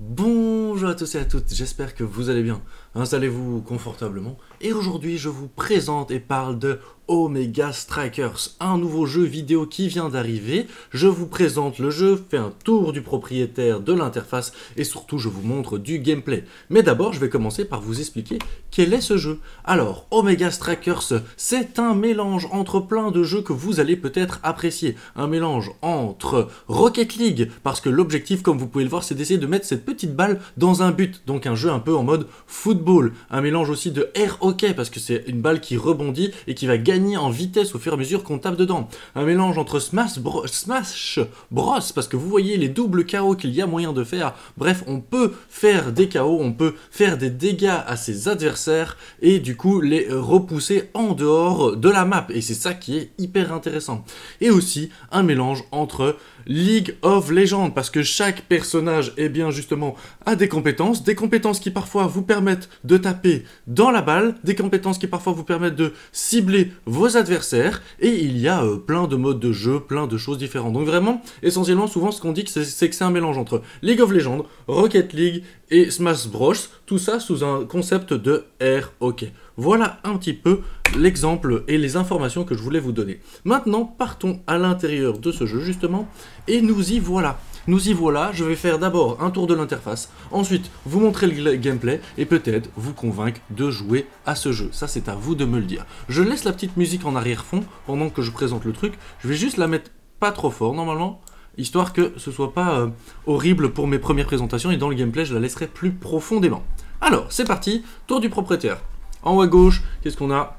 Bonjour à tous et à toutes, j'espère que vous allez bien. Installez-vous confortablement. Et aujourd'hui, je vous présente et parle de Omega Strikers, un nouveau jeu vidéo qui vient d'arriver. Je vous présente le jeu, fais un tour du propriétaire, de l'interface et surtout je vous montre du gameplay. Mais d'abord, je vais commencer par vous expliquer quel est ce jeu. Alors, Omega Strikers, c'est un mélange entre plein de jeux que vous allez peut-être apprécier. Un mélange entre Rocket League, parce que l'objectif, comme vous pouvez le voir, c'est d'essayer de mettre cette petite balle dans un but. Donc un jeu un peu en mode football. Un mélange aussi de air hockey, parce que c'est une balle qui rebondit et qui va gagner en vitesse au fur et à mesure qu'on tape dedans. Un mélange entre Smash Bros, parce que vous voyez les doubles KO qu'il y a moyen de faire. Bref, on peut faire des KO, on peut faire des dégâts à ses adversaires et du coup les repousser en dehors de la map. Et c'est ça qui est hyper intéressant. Et aussi un mélange entre League of Legends, parce que chaque personnage, eh bien justement, a des compétences qui parfois vous permettent de taper dans la balle, des compétences qui parfois vous permettent de cibler vos adversaires, et il y a plein de modes de jeu, plein de choses différentes. Donc vraiment, essentiellement, souvent ce qu'on dit, c'est que c'est un mélange entre League of Legends, Rocket League et Smash Bros, tout ça sous un concept de air hockey. Voilà un petit peu l'exemple et les informations que je voulais vous donner. Maintenant, partons à l'intérieur de ce jeu justement, et nous y voilà. Nous y voilà, je vais faire d'abord un tour de l'interface, ensuite vous montrer le gameplay et peut-être vous convaincre de jouer à ce jeu. Ça c'est à vous de me le dire. Je laisse la petite musique en arrière-fond pendant que je présente le truc. Je vais juste la mettre pas trop fort normalement, histoire que ce soit pas horrible pour mes premières présentations, et dans le gameplay je la laisserai plus profondément. Alors c'est parti, tour du propriétaire. En haut à gauche, qu'est-ce qu'on a ?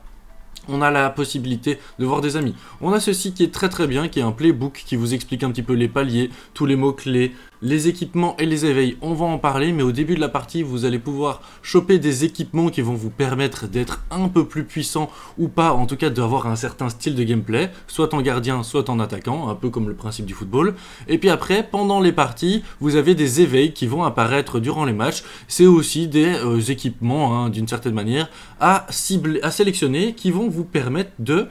On a la possibilité de voir des amis. On a ceci qui est très bien, qui est un playbook qui vous explique un petit peu les paliers, tous les mots-clés, les équipements et les éveils. On va en parler, mais au début de la partie, vous allez pouvoir choper des équipements qui vont vous permettre d'être un peu plus puissant ou pas, en tout cas d'avoir un certain style de gameplay, soit en gardien, soit en attaquant, un peu comme le principe du football. Et puis après, pendant les parties, vous avez des éveils qui vont apparaître durant les matchs. C'est aussi des équipements, d'une certaine manière, à cibler, à sélectionner, qui vont vous permettre de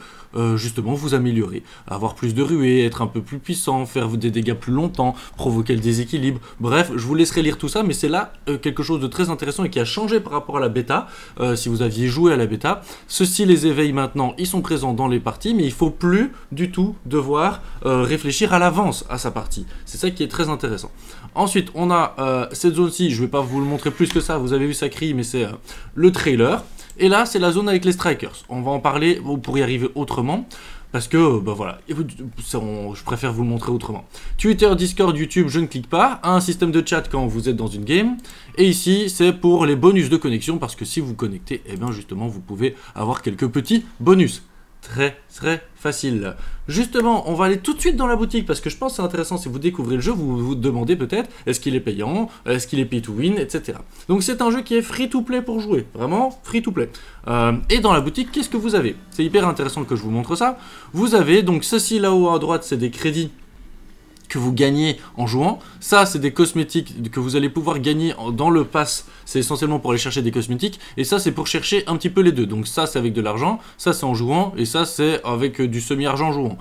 justement vous améliorer, avoir plus de ruées, être un peu plus puissant, faire des dégâts plus longtemps, provoquer le déséquilibre. Bref, je vous laisserai lire tout ça, mais c'est là quelque chose de très intéressant et qui a changé par rapport à la bêta, si vous aviez joué à la bêta. Ceci, les éveils maintenant, ils sont présents dans les parties, mais il ne faut plus du tout devoir réfléchir à l'avance à sa partie. C'est ça qui est très intéressant. Ensuite, on a cette zone-ci, je ne vais pas vous le montrer plus que ça, vous avez vu ça crie, mais c'est le trailer. Et là, c'est la zone avec les strikers. On va en parler pour y arriver autrement. Parce que, voilà, je préfère vous le montrer autrement. Twitter, Discord, YouTube, je ne clique pas. Un système de chat quand vous êtes dans une game. Et ici, c'est pour les bonus de connexion. Parce que si vous connectez, eh bien justement, vous pouvez avoir quelques petits bonus. Très facile. Justement, on va aller tout de suite dans la boutique parce que je pense que c'est intéressant. Si vous découvrez le jeu, vous vous demandez peut-être est-ce qu'il est payant, est-ce qu'il est pay to win, etc. Donc c'est un jeu qui est free to play pour jouer, vraiment free to play. Et dans la boutique, qu'est-ce que vous avez? C'est hyper intéressant que je vous montre ça. Vous avez donc ceci là-haut à droite, c'est des crédits que vous gagnez en jouant. Ça, c'est des cosmétiques que vous allez pouvoir gagner dans le pass. C'est essentiellement pour aller chercher des cosmétiques. Et ça, c'est pour chercher un petit peu les deux. Donc ça, c'est avec de l'argent. Ça, c'est en jouant. Et ça, c'est avec du semi-argent jouant.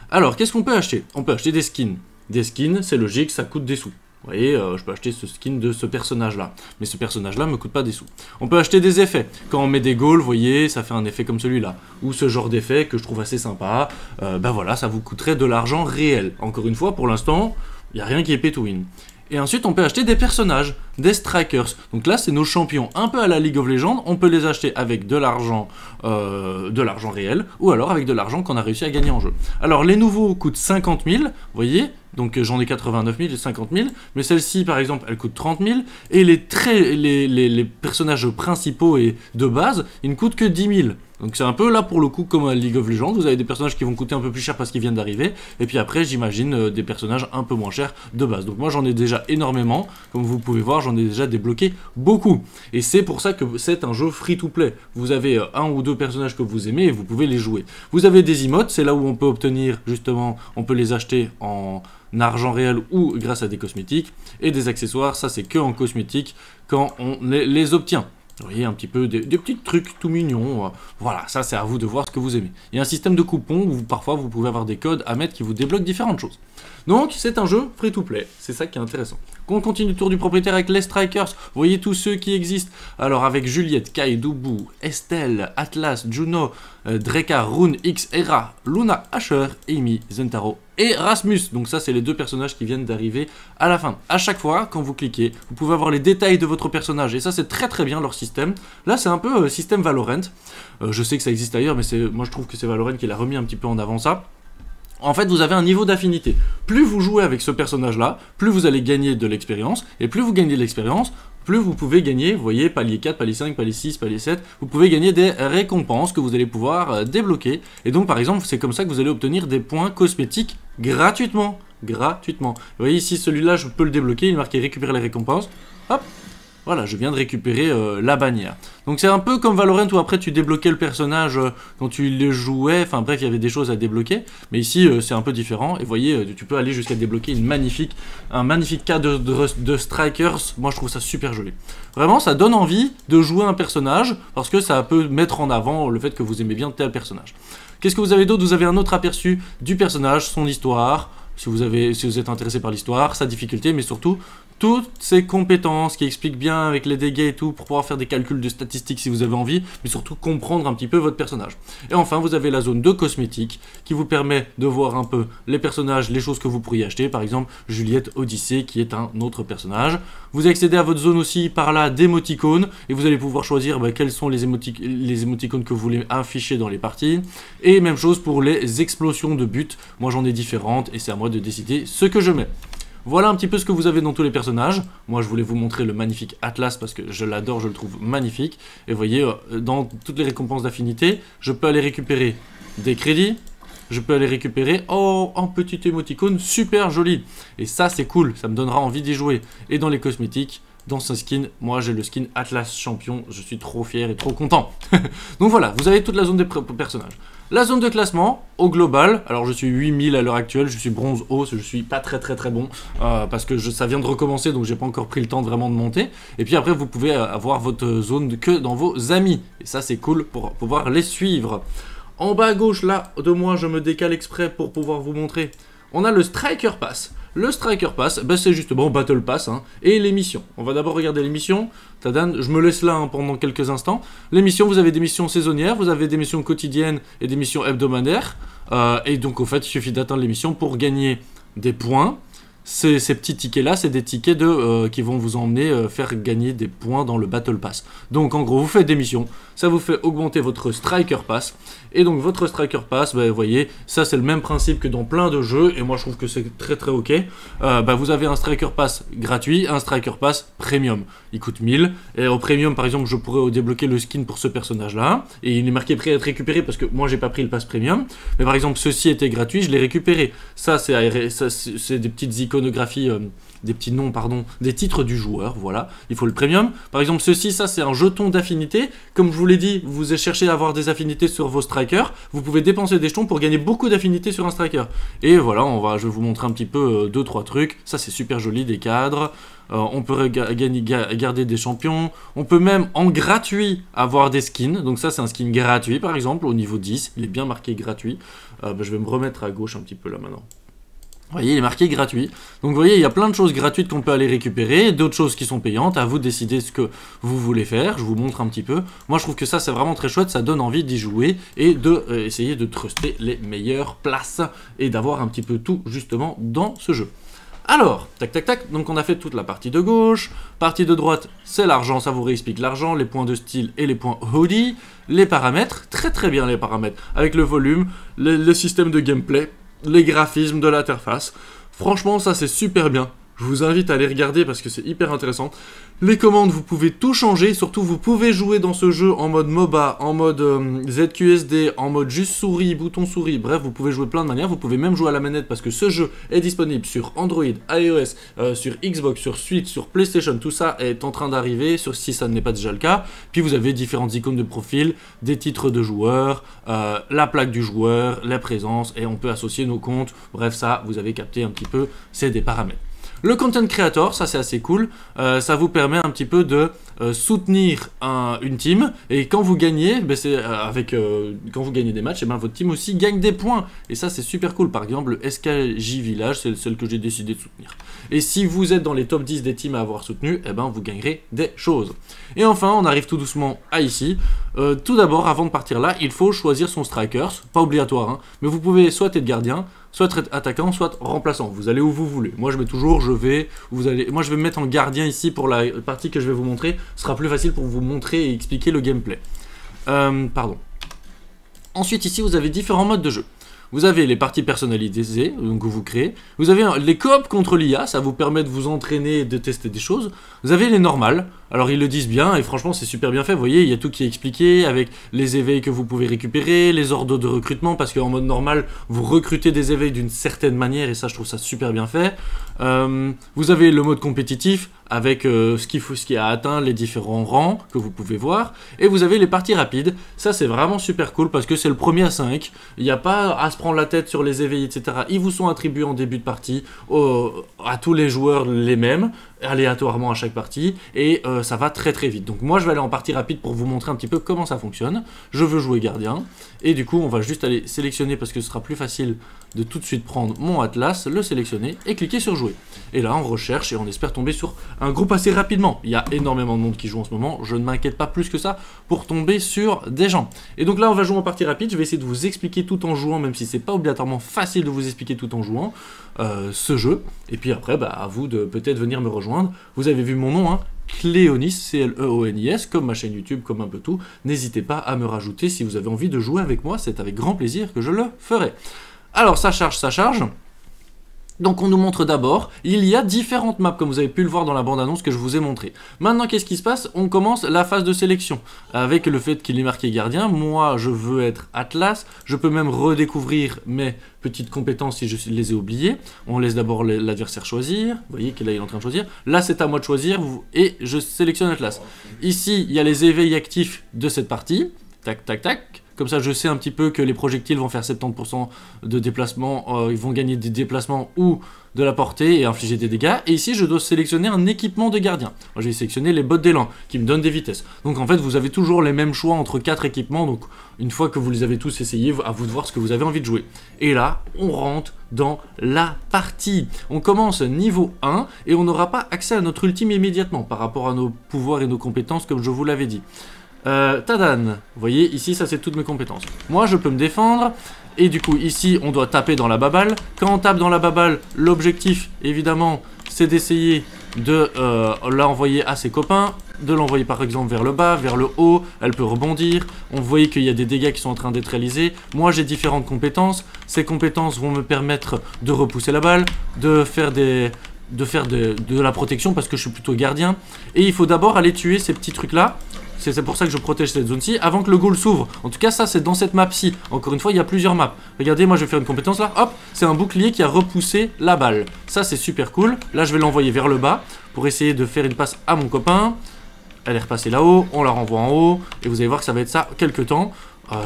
Alors, qu'est-ce qu'on peut acheter? On peut acheter des skins. Des skins, c'est logique, ça coûte des sous. Vous voyez, je peux acheter ce skin de ce personnage-là. Mais ce personnage-là ne me coûte pas des sous. On peut acheter des effets. Quand on met des goals, vous voyez, ça fait un effet comme celui-là. Ou ce genre d'effet que je trouve assez sympa. Ben voilà, ça vous coûterait de l'argent réel. Encore une fois, pour l'instant, il n'y a rien qui est pay to win. Et ensuite, on peut acheter des personnages, des strikers. Donc là, c'est nos champions. Un peu à la League of Legends, on peut les acheter avec de l'argent réel, ou alors avec de l'argent qu'on a réussi à gagner en jeu. Alors, les nouveaux coûtent 50 000, vous voyez. Donc j'en ai 89 000 et 50 000, mais celle-ci par exemple elle coûte 30 000, et les personnages principaux et de base, ils ne coûtent que 10 000. Donc c'est un peu là pour le coup comme à League of Legends, vous avez des personnages qui vont coûter un peu plus cher parce qu'ils viennent d'arriver, et puis après j'imagine des personnages un peu moins chers de base. Donc moi j'en ai déjà énormément, comme vous pouvez voir j'en ai déjà débloqué beaucoup. Et c'est pour ça que c'est un jeu free to play. Vous avez un ou deux personnages que vous aimez et vous pouvez les jouer. Vous avez des emotes, c'est là où on peut obtenir justement, on peut les acheter en argent réel ou grâce à des cosmétiques, et des accessoires, ça c'est que en cosmétiques quand on les obtient. Vous voyez, un petit peu des petits trucs tout mignons. Voilà, ça c'est à vous de voir ce que vous aimez. Il y a un système de coupons où parfois vous pouvez avoir des codes à mettre qui vous débloquent différentes choses. Donc c'est un jeu free-to-play, c'est ça qui est intéressant. On continue le tour du propriétaire avec les Strikers, vous voyez tous ceux qui existent. Alors avec Juliette, Kai, Doubou, Estelle, Atlas, Juno, Dreka, Rune, X, Hera, Luna, Asher, Amy, Zentaro et Rasmus. Donc ça c'est les deux personnages qui viennent d'arriver à la fin. À chaque fois, quand vous cliquez, vous pouvez avoir les détails de votre personnage et ça c'est très bien leur système. Là c'est un peu système Valorant. Je sais que ça existe ailleurs mais moi je trouve que c'est Valorant qui l'a remis un petit peu en avant ça. En fait, vous avez un niveau d'affinité. Plus vous jouez avec ce personnage-là, plus vous allez gagner de l'expérience. Et plus vous gagnez de l'expérience, plus vous pouvez gagner, vous voyez, palier 4, palier 5, palier 6, palier 7. Vous pouvez gagner des récompenses que vous allez pouvoir débloquer. Et donc, par exemple, c'est comme ça que vous allez obtenir des points cosmétiques gratuitement. Vous voyez ici, celui-là, je peux le débloquer. Il est marqué récupérer les récompenses. Hop. Voilà, je viens de récupérer la bannière. Donc c'est un peu comme Valorant où après tu débloquais le personnage quand tu le jouais. Enfin bref, il y avait des choses à débloquer. Mais ici, c'est un peu différent. Et vous voyez, tu peux aller jusqu'à débloquer un magnifique cas de Strikers. Moi, je trouve ça super joli. Vraiment, ça donne envie de jouer un personnage parce que ça peut mettre en avant le fait que vous aimez bien tel personnage. Qu'est-ce que vous avez d'autre? Vous avez un autre aperçu du personnage, son histoire. Si vous êtes intéressé par l'histoire, sa difficulté, mais surtout toutes ses compétences qui expliquent bien avec les dégâts et tout pour pouvoir faire des calculs de statistiques si vous avez envie, mais surtout comprendre un petit peu votre personnage. Et enfin, vous avez la zone de cosmétiques qui vous permet de voir un peu les personnages, les choses que vous pourriez acheter, par exemple Juliette Odyssée qui est un autre personnage. Vous accédez à votre zone aussi par là d'émoticônes et vous allez pouvoir choisir quels sont les émoticônes que vous voulez afficher dans les parties. Et même chose pour les explosions de buts. Moi j'en ai différentes et c'est à moi de décider ce que je mets. Voilà un petit peu ce que vous avez dans tous les personnages. Moi, je voulais vous montrer le magnifique Atlas parce que je l'adore, je le trouve magnifique. Et vous voyez, dans toutes les récompenses d'affinité, je peux aller récupérer des crédits. Je peux aller récupérer, un petit émoticône super joli. Et ça, c'est cool, ça me donnera envie d'y jouer. Et dans les cosmétiques, dans ce skin, moi j'ai le skin Atlas Champion, je suis trop fier et trop content. Donc voilà, vous avez toute la zone des personnages. La zone de classement, au global, alors je suis 8000 à l'heure actuelle, je suis bronze haut, je suis pas très bon, parce que ça vient de recommencer, donc j'ai pas encore pris le temps vraiment de monter. Et puis après, vous pouvez avoir votre zone que dans vos amis, et ça c'est cool pour pouvoir les suivre. En bas à gauche, là, de moi, je me décale exprès pour pouvoir vous montrer. On a le Striker Pass. Le Striker Pass, c'est justement Battle Pass, et les missions. On va d'abord regarder les missions. Tadam, je me laisse là pendant quelques instants. Les missions, vous avez des missions saisonnières, vous avez des missions quotidiennes et des missions hebdomadaires. Et donc, au fait, il suffit d'atteindre les missions pour gagner des points. Ces petits tickets-là, c'est des tickets qui vont vous emmener faire gagner des points dans le Battle Pass. Donc, en gros, vous faites des missions, ça vous fait augmenter votre Striker Pass. Et donc, votre Striker Pass, vous voyez, ça, c'est le même principe que dans plein de jeux. Et moi, je trouve que c'est très ok. Vous avez un Striker Pass gratuit, un Striker Pass Premium. Il coûte 1000. Et au Premium, par exemple, je pourrais débloquer le skin pour ce personnage-là. Et il est marqué prêt à être récupéré parce que moi, j'ai pas pris le Pass Premium. Mais par exemple, ceci était gratuit, je l'ai récupéré. Ça, c'est des petites iconographies, des petits noms, pardon, des titres du joueur, voilà. Il faut le Premium. Par exemple, ceci, ça, c'est un jeton d'affinité. Comme je vous l'ai dit, vous cherchez à avoir des affinités sur vos strikers. Vous pouvez dépenser des jetons pour gagner beaucoup d'affinités sur un striker. Et voilà, je vais vous montrer un petit peu 2-3 trucs. Ça, c'est super joli, des cadres. On peut garder des champions. On peut même en gratuit avoir des skins. Donc ça c'est un skin gratuit par exemple au niveau 10. Il est bien marqué gratuit. Je vais me remettre à gauche un petit peu là maintenant. Vous voyez, il est marqué gratuit. Donc vous voyez, il y a plein de choses gratuites qu'on peut aller récupérer, d'autres choses qui sont payantes. À vous de décider ce que vous voulez faire. Je vous montre un petit peu. Moi, je trouve que ça, c'est vraiment très chouette. Ça donne envie d'y jouer et d'essayer de truster les meilleures places et d'avoir un petit peu tout, justement, dans ce jeu. Alors, tac, donc on a fait toute la partie de gauche. Partie de droite, c'est l'argent. Ça vous réexplique l'argent, les points de style et les points hoodie. Les paramètres, très bien les paramètres. Avec le volume, le système de gameplay, les graphismes de l'interface. Franchement, ça c'est super bien. Je vous invite à aller regarder parce que c'est hyper intéressant. Les commandes, vous pouvez tout changer. Surtout, vous pouvez jouer dans ce jeu en mode MOBA, en mode ZQSD, en mode juste souris, bouton souris. Bref, vous pouvez jouer plein de manières. Vous pouvez même jouer à la manette parce que ce jeu est disponible sur Android, iOS, sur Xbox, sur Switch, sur PlayStation. Tout ça est en train d'arriver, si ça n'est pas déjà le cas. Puis vous avez différentes icônes de profil, des titres de joueurs, la plaque du joueur, la présence, et on peut associer nos comptes. Bref, ça, vous avez capté un petit peu, c'est des paramètres. Le content creator, ça c'est assez cool, ça vous permet un petit peu de soutenir une team, et quand vous gagnez, ben quand vous gagnez des matchs, et ben votre team aussi gagne des points, et ça c'est super cool. Par exemple le SKJ Village, c'est celle que j'ai décidé de soutenir. Et si vous êtes dans les top 10 des teams à avoir soutenu, et ben vous gagnerez des choses. Et enfin, on arrive tout doucement à ici. Tout d'abord, avant de partir là, il faut choisir son strikers, pas obligatoire, hein, mais vous pouvez soit être gardien, soit être attaquant, soit remplaçant. Vous allez où vous voulez. Moi, je mets toujours, moi, je vais me mettre en gardien ici pour la partie que je vais vous montrer. Ce sera plus facile pour vous montrer et expliquer le gameplay. Pardon. Ensuite, ici, vous avez différents modes de jeu. Vous avez les parties personnalisées, donc que vous créez. Vous avez les coop contre l'IA, ça vous permet de vous entraîner et de tester des choses. Vous avez les normales, alors ils le disent bien, et franchement c'est super bien fait. Vous voyez, il y a tout qui est expliqué, avec les éveils que vous pouvez récupérer, les ordres de recrutement, parce qu'en mode normal, vous recrutez des éveils d'une certaine manière, et ça je trouve ça super bien fait. Vous avez le mode compétitif, avec ce qui a atteint les différents rangs que vous pouvez voir. Et vous avez les parties rapides, ça c'est vraiment super cool, parce que c'est le premier à 5. Il n'y a pas à se prendre la tête sur les éveils, etc. Ils vous sont attribués en début de partie, à tous les joueurs les mêmes, aléatoirement à chaque partie, et ça va très très vite. Donc moi je vais aller en partie rapide pour vous montrer un petit peu comment ça fonctionne. Je veux jouer gardien, et du coup on va juste aller sélectionner, parce que ce sera plus facile de tout de suite prendre mon Atlas, le sélectionner, et cliquer sur jouer. Et là on recherche, et on espère tomber sur un groupe assez rapidement. Il y a énormément de monde qui joue en ce moment, je ne m'inquiète pas plus que ça pour tomber sur des gens. Et donc là on va jouer en partie rapide, je vais essayer de vous expliquer tout en jouant, même si c'est pas obligatoirement facile de vous expliquer tout en jouant ce jeu. Et puis après, bah, à vous de peut-être venir me rejoindre. Vous avez vu mon nom, hein, Cléonis, C-L-E-O-N-I-S, comme ma chaîne YouTube, comme un peu tout. N'hésitez pas à me rajouter si vous avez envie de jouer avec moi, c'est avec grand plaisir que je le ferai. Alors ça charge, ça charge. Donc on nous montre d'abord, il y a différentes maps comme vous avez pu le voir dans la bande-annonce que je vous ai montré. Maintenant qu'est-ce qui se passe? On commence la phase de sélection. Avec le fait qu'il est marqué gardien, moi je veux être Atlas, je peux même redécouvrir mes petites compétences si je les ai oubliées. On laisse d'abord l'adversaire choisir, vous voyez qu'il est en train de choisir. Là c'est à moi de choisir et je sélectionne Atlas. Ici il y a les éveils actifs de cette partie, tac tac tac. Comme ça, je sais un petit peu que les projectiles vont faire 70% de déplacement, ils vont gagner des déplacements ou de la portée et infliger des dégâts. Et ici, je dois sélectionner un équipement de gardien. Moi, je vais sélectionner les bottes d'élan qui me donnent des vitesses. Donc en fait, vous avez toujours les mêmes choix entre 4 équipements. Donc une fois que vous les avez tous essayés, à vous de voir ce que vous avez envie de jouer. Et là, on rentre dans la partie. On commence niveau 1 et on n'aura pas accès à notre ultime immédiatement par rapport à nos pouvoirs et nos compétences comme je vous l'avais dit. Tadan, vous voyez ici ça c'est toutes mes compétences. Moi je peux me défendre et du coup ici on doit taper dans la baballe. Quand on tape dans la baballe, l'objectif évidemment c'est d'essayer de l'envoyer à ses copains, de l'envoyer par exemple vers le bas, vers le haut, elle peut rebondir. On voit qu'il y a des dégâts qui sont en train d'être réalisés. Moi j'ai différentes compétences, ces compétences vont me permettre de repousser la balle, de faire de la protection parce que je suis plutôt gardien. Et il faut d'abord aller tuer ces petits trucs là. C'est pour ça que je protège cette zone-ci avant que le goal s'ouvre. En tout cas, ça, c'est dans cette map-ci. Encore une fois, il y a plusieurs maps. Regardez, moi, je vais faire une compétence là. Hop, c'est un bouclier qui a repoussé la balle. Ça, c'est super cool. Là, je vais l'envoyer vers le bas pour essayer de faire une passe à mon copain. Elle est repassée là-haut. On la renvoie en haut. Et vous allez voir que ça va être ça quelques temps.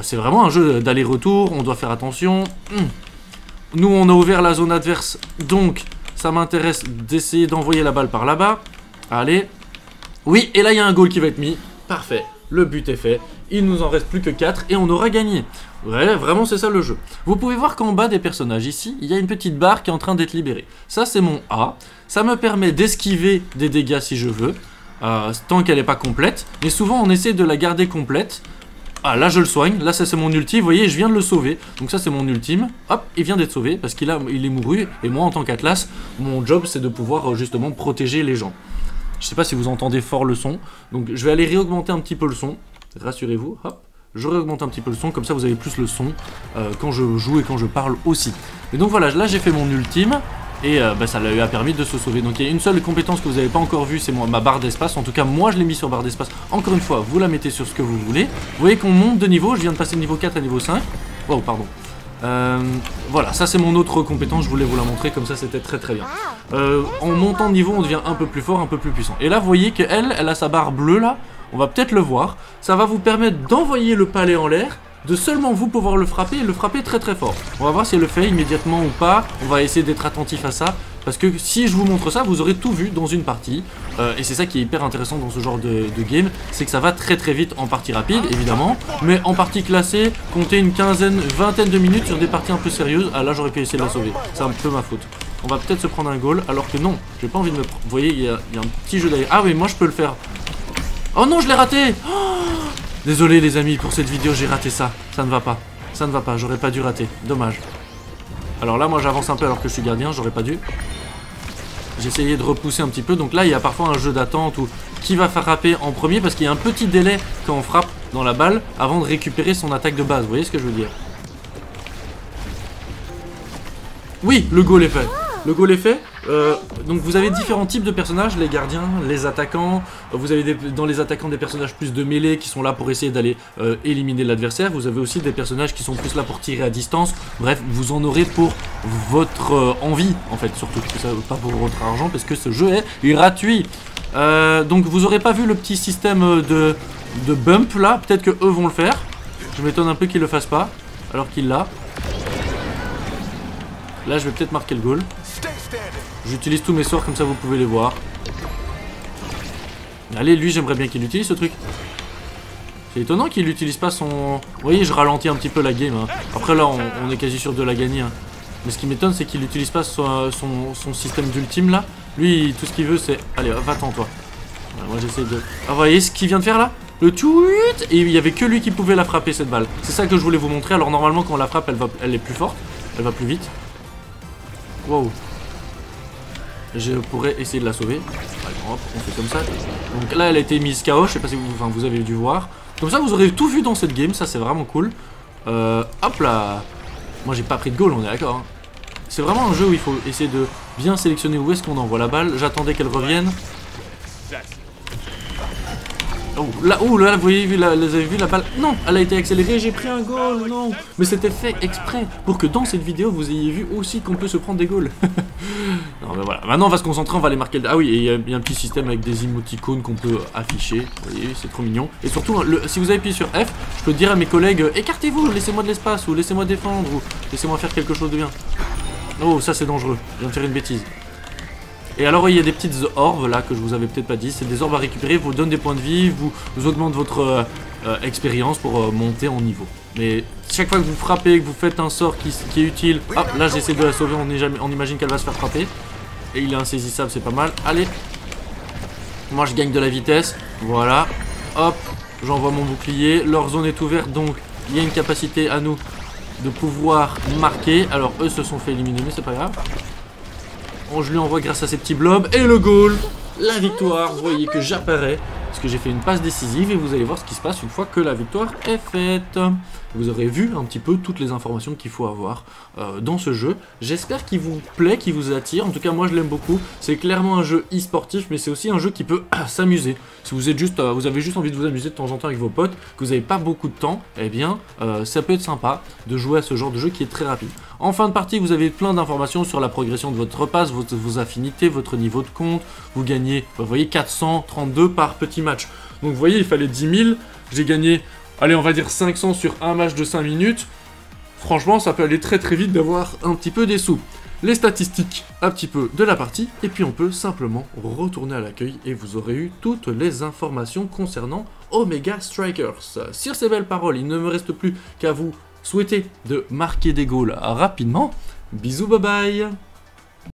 C'est vraiment un jeu d'aller-retour. On doit faire attention. Nous, on a ouvert la zone adverse. Donc, ça m'intéresse d'essayer d'envoyer la balle par là-bas. Allez. Oui, et là, il y a un goal qui va être mis. Parfait, le but est fait, il nous en reste plus que 4 et on aura gagné. Ouais, vraiment c'est ça le jeu. Vous pouvez voir qu'en bas des personnages ici, il y a une petite barre qui est en train d'être libérée. Ça c'est mon A, ça me permet d'esquiver des dégâts si je veux, tant qu'elle n'est pas complète. Mais souvent on essaie de la garder complète. Ah là je le soigne, là ça c'est mon ultime, vous voyez je viens de le sauver. Donc ça c'est mon ultime, hop, il vient d'être sauvé parce qu'il est mouru. Et moi en tant qu'Atlas, mon job c'est de pouvoir justement protéger les gens. Je sais pas si vous entendez fort le son, donc je vais aller réaugmenter un petit peu le son, rassurez-vous, hop, je réaugmente un petit peu le son, comme ça vous avez plus le son quand je joue et quand je parle aussi. Et donc voilà, là j'ai fait mon ultime, et ça lui a permis de se sauver. Donc il y a une seule compétence que vous n'avez pas encore vue, c'est ma barre d'espace, en tout cas moi je l'ai mis sur barre d'espace. Encore une fois, vous la mettez sur ce que vous voulez. Vous voyez qu'on monte de niveau, je viens de passer de niveau 4 à niveau 5, oh pardon. Voilà, ça c'est mon autre compétence, je voulais vous la montrer, comme ça c'était très très bien. En montant de niveau, on devient un peu plus fort, un peu plus puissant. Et là, vous voyez qu'elle a sa barre bleue là, on va peut-être le voir. Ça va vous permettre d'envoyer le palais en l'air, de seulement vous pouvoir le frapper et le frapper très très fort. On va voir si elle le fait immédiatement ou pas, on va essayer d'être attentif à ça. Parce que si je vous montre ça, vous aurez tout vu dans une partie. Et c'est ça qui est hyper intéressant dans ce genre de game, c'est que ça va très très vite en partie rapide, évidemment. Mais en partie classée, comptez une vingtaine de minutes sur des parties un peu sérieuses. Ah là, j'aurais pu essayer de la sauver. C'est un peu ma faute. On va peut-être se prendre un goal, alors que non, j'ai pas envie de me... Vous voyez, il y a un petit jeu derrière. Ah oui, moi je peux le faire. Oh non, je l'ai raté. Oh, désolé les amis, pour cette vidéo, j'ai raté ça. Ça ne va pas. Ça ne va pas, j'aurais pas dû rater. Dommage. Alors là, moi j'avance un peu alors que je suis gardien, j'aurais pas dû. J'ai essayé de repousser un petit peu. Donc là, il y a parfois un jeu d'attente où qui va frapper en premier, parce qu'il y a un petit délai quand on frappe dans la balle avant de récupérer son attaque de base. Vous voyez ce que je veux dire? Oui, le goal est fait. Le goal est fait. Donc vous avez différents types de personnages, les gardiens, les attaquants. Vous avez dans les attaquants des personnages plus de mêlée qui sont là pour essayer d'aller éliminer l'adversaire. Vous avez aussi des personnages qui sont plus là pour tirer à distance. Bref, vous en aurez pour votre envie, en fait, surtout pas pour votre argent, parce que ce jeu est gratuit. Donc vous aurez pas vu le petit système de bump là. Peut-être que eux vont le faire. Je m'étonne un peu qu'ils le fassent pas, alors qu'il l'a. Là, je vais peut-être marquer le goal. J'utilise tous mes sorts, comme ça vous pouvez les voir. Allez, lui, j'aimerais bien qu'il utilise ce truc. C'est étonnant qu'il n'utilise pas son... Vous voyez, je ralentis un petit peu la game. Hein. Après, là, on est quasi sûr de la gagner. Hein. Mais ce qui m'étonne, c'est qu'il n'utilise pas son système d'ultime, là. Lui, tout ce qu'il veut, c'est... Allez, va-t'en, toi. Ouais, moi, j'essaie de... Ah, vous voyez ce qu'il vient de faire, là? Le tweet. Et il n'y avait que lui qui pouvait la frapper, cette balle. C'est ça que je voulais vous montrer. Alors, normalement, quand on la frappe, elle est plus forte. Elle va plus vite. Wow. Je pourrais essayer de la sauver. Allez, hop, on fait comme ça. Donc là, elle a été mise KO. Je sais pas si vous avez dû voir. Comme ça, vous aurez tout vu dans cette game. Ça, c'est vraiment cool. Hop là. Moi, j'ai pas pris de goal, on est d'accord. Hein. C'est vraiment un jeu où il faut essayer de bien sélectionner où est-ce qu'on envoie la balle. J'attendais qu'elle revienne. Oh là, vous avez vu la balle? Non, elle a été accélérée, j'ai pris un goal, non. Mais c'était fait exprès pour que dans cette vidéo vous ayez vu aussi qu'on peut se prendre des goals. Non mais voilà, maintenant on va se concentrer, on va aller marquer le... Ah oui, et il y a un petit système avec des émoticônes qu'on peut afficher. Vous voyez, c'est trop mignon. Et surtout, si vous appuyez sur F, je peux dire à mes collègues, écartez-vous, laissez-moi de l'espace, ou laissez-moi défendre, ou laissez-moi faire quelque chose de bien. Oh, ça c'est dangereux, je viens de faire une bêtise. Et alors il y a des petites orbes là que je vous avais peut-être pas dit, c'est des orbes à récupérer, vous donnent des points de vie, vous augmente votre expérience pour monter en niveau. Mais chaque fois que vous frappez, que vous faites un sort qui est utile, hop, là j'essaie de la sauver, on imagine qu'elle va se faire frapper. Et il est insaisissable, c'est pas mal. Allez, moi je gagne de la vitesse, voilà, hop, j'envoie mon bouclier, leur zone est ouverte donc il y a une capacité à nous de pouvoir marquer. Alors eux se sont fait éliminer mais c'est pas grave. Je lui envoie grâce à ces petits blobs. Et le goal, la victoire. Vous voyez que j'apparais parce que j'ai fait une passe décisive. Et vous allez voir ce qui se passe une fois que la victoire est faite. Vous aurez vu un petit peu toutes les informations qu'il faut avoir dans ce jeu. J'espère qu'il vous plaît, qu'il vous attire. En tout cas, moi, je l'aime beaucoup. C'est clairement un jeu e-sportif, mais c'est aussi un jeu qui peut s'amuser. Si vous êtes juste, vous avez juste envie de vous amuser de temps en temps avec vos potes, que vous n'avez pas beaucoup de temps, eh bien, ça peut être sympa de jouer à ce genre de jeu qui est très rapide. En fin de partie, vous avez plein d'informations sur la progression de votre passe, vos affinités, votre niveau de compte. Vous gagnez, vous voyez, 432 par petit match. Donc, vous voyez, il fallait 10 000. J'ai gagné... Allez, on va dire 500 sur un match de 5 minutes. Franchement, ça peut aller très très vite d'avoir un petit peu des sous. Les statistiques, un petit peu de la partie. Et puis on peut simplement retourner à l'accueil et vous aurez eu toutes les informations concernant Omega Strikers. Sur ces belles paroles, il ne me reste plus qu'à vous souhaiter de marquer des goals rapidement. Bisous, bye bye.